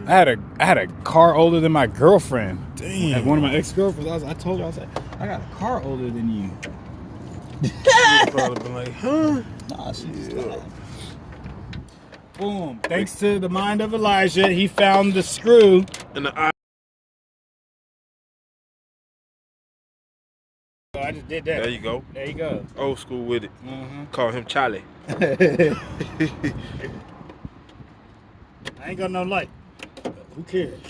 I had a car older than my girlfriend. Damn. Like one of my ex-girlfriends. I told her, I was like, I got a car older than you. She'd probably been like, huh? Nah, she's Boom. Thanks to the mind of Elijah, he found the screw. And the eye. So I just did that. There you go. There you go. Old school with it. Mm-hmm. Call him Charlie. I ain't got no light. Who cares?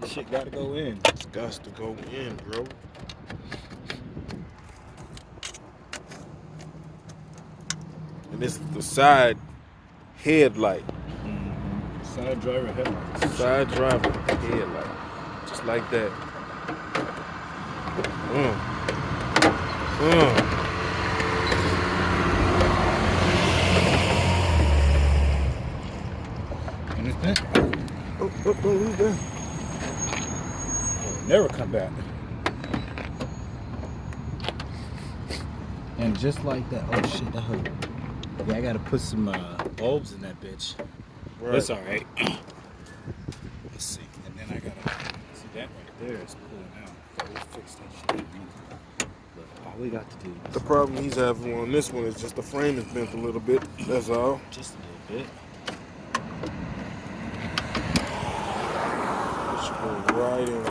This shit gotta go in. It's got to go in, bro. And this is the side headlight. Mm-hmm. Side driver headlights. Side driver headlight. Just like that. And it's back. Who's that? Never come back. And just like that. Oh shit, that hurt. Yeah, I gotta put some bulbs in that bitch. Right. That's alright. Let's see. And then I gotta see that right there is pulling out. But we'll fix that shit. But all we got to do is The problem he's having on this one is just the frame is bent a little bit. That's all. just a little bit. It should go right in.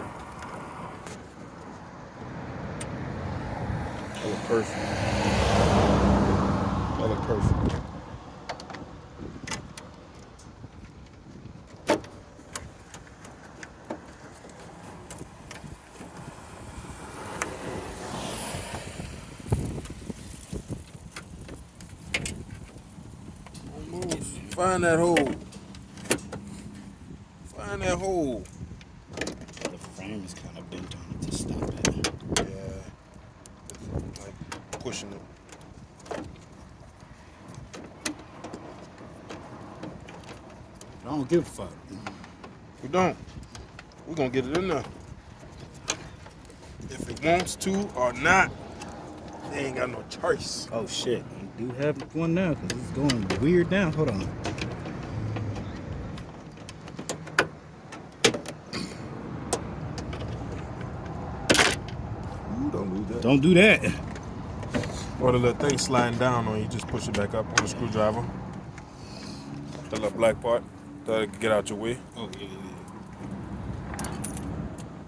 That look perfect. That look perfect. Almost. Find that hole. Find that hole. The frame is kind of bent on it to stop it. Yeah. Like pushing it. I don't give a fuck. We don't. We're gonna get it in there. If it wants to or not, they ain't got no choice. Oh shit, we do have one now because it's going weird now. Hold on. Ooh, don't do that. Don't do that. Or the little thing sliding down on you, just push it back up on the screwdriver. The little black part that'll get out your way. Oh yeah.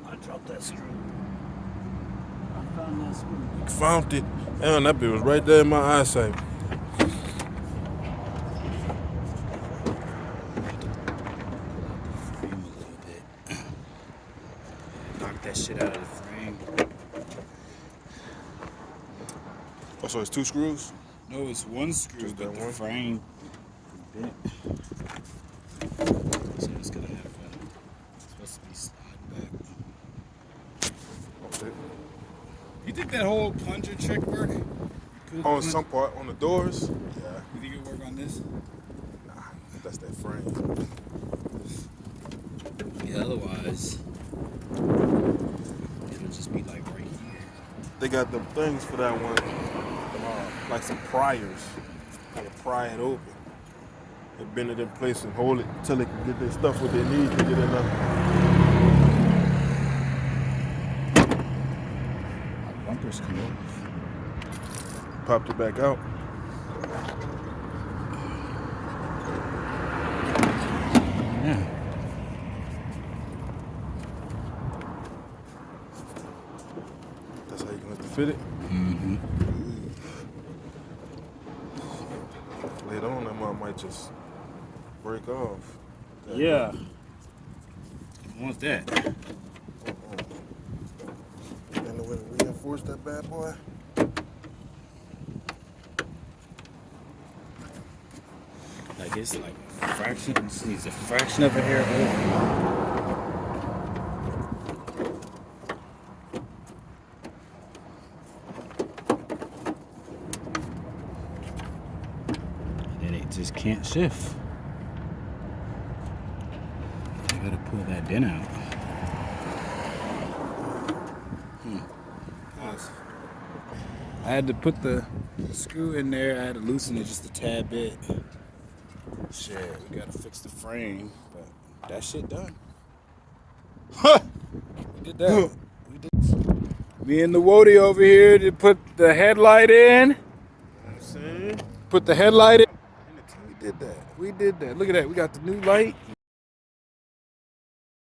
I dropped that screw. I found that screw. Found it. And that bit was right there in my eyesight. Frame a little bit. Knock that shit out of the frame. Oh, so it's two screws? No, it's one screw, Just but that the one? frame is bent. So it's gonna have it's supposed to be sliding back. Okay. You think that whole plunger trick work? On some part, on the doors? Yeah. You think it'll work on this? Nah, that's that frame. Yeah, otherwise it'll just be like right here. They got the things for that one, like some priors. They pry it open. They bend it in place and hold it until they can get their stuff what they need to get in there. My bumpers come off. Popped it back out. Yeah. That's how you gonna have to fit it. Mm-hmm. Later on, that mom might just break off. Yeah. You want that? And the way to reinforce that bad boy. Like it's like a fraction. It just needs a fraction of a hair over. And then it just can't shift. I gotta pull that dent out. I had to put the screw in there. I had to loosen it just a tad bit. Shit, we gotta fix the frame, but that shit done. We did that. We did. Me and the Woody over here to put the headlight in. I'm saying? Put the headlight in. We did that. We did that. Look at that. We got the new light.